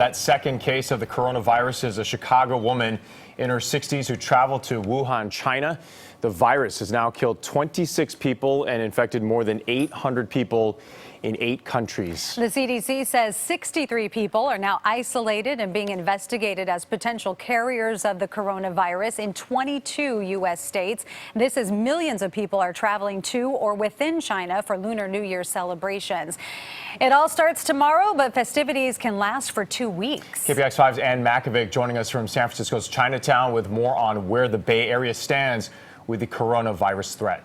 That second case of the coronavirus is a Chicago woman in her 60s who traveled to Wuhan, China. The virus has now killed 26 people and infected more than 800 people in 8 countries. The CDC says 63 people are now isolated and being investigated as potential carriers of the coronavirus in 22 U.S. states. This as millions of people are traveling to or within China for Lunar New Year celebrations. It all starts tomorrow, but festivities can last for 2 weeks. KPIX 5's Ann Makovec joining us from San Francisco's Chinatown with more on where the Bay Area stands with the coronavirus threat.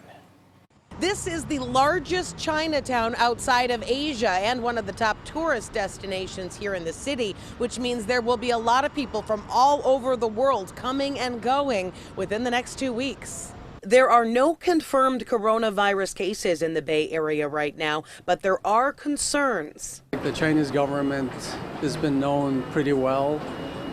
This is the largest Chinatown outside of Asia and one of the top tourist destinations here in the city, which means there will be a lot of people from all over the world coming and going within the next 2 weeks. There are no confirmed coronavirus cases in the Bay Area right now, but there are concerns. The Chinese government has been known pretty well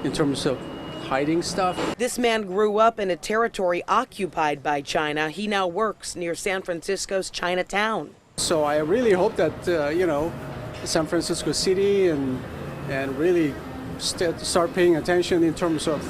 in terms of hiding stuff. This man grew up in a territory occupied by China. He now works near San Francisco's Chinatown. So I really hope that, San Francisco City and really start paying attention in terms of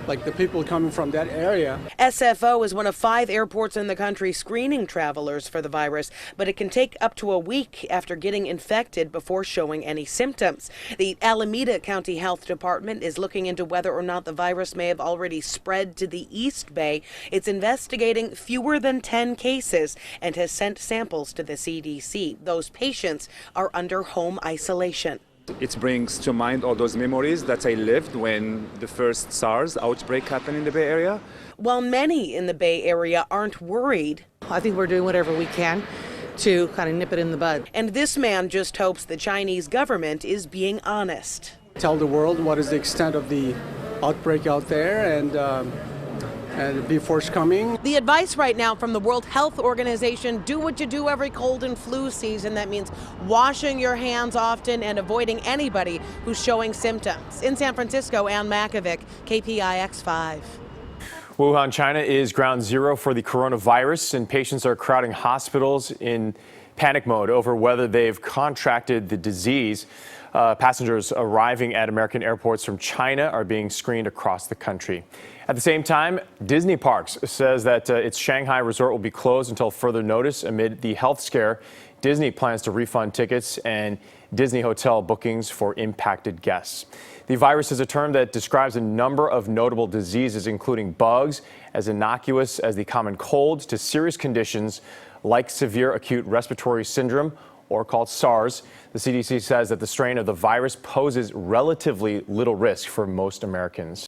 like the people coming from that area. SFO is one of 5 airports in the country screening travelers for the virus, but it can take up to a week after getting infected before showing any symptoms. The Alameda County Health Department is looking into whether or not the virus may have already spread to the East Bay. It's investigating fewer than 10 cases and has sent samples to the CDC. Those patients are under home isolation. It brings to mind all those memories that I lived when the first SARS outbreak happened in the Bay Area. While many in the Bay Area aren't worried, I think we're doing whatever we can to kind of nip it in the bud. and this man just hopes the Chinese government is being honest. Tell the world what is the extent of the outbreak out there and be forthcoming. The advice right now from the World Health Organization, do what you do every cold and flu season. That means washing your hands often and avoiding anybody who's showing symptoms. In San Francisco, Ann Makovec, KPIX 5. Wuhan, China is ground zero for the coronavirus, and patients are crowding hospitals in panic mode over whether they've contracted the disease. Passengers arriving at American airports from China are being screened across the country. At the same time, Disney Parks says that its Shanghai resort will be closed until further notice amid the health scare. Disney plans to refund tickets and Disney hotel bookings for impacted guests. The virus is a term that describes a number of notable diseases, including bugs as innocuous as the common cold to serious conditions like severe acute respiratory syndrome, or called SARS. The CDC says that the strain of the virus poses relatively little risk for most Americans.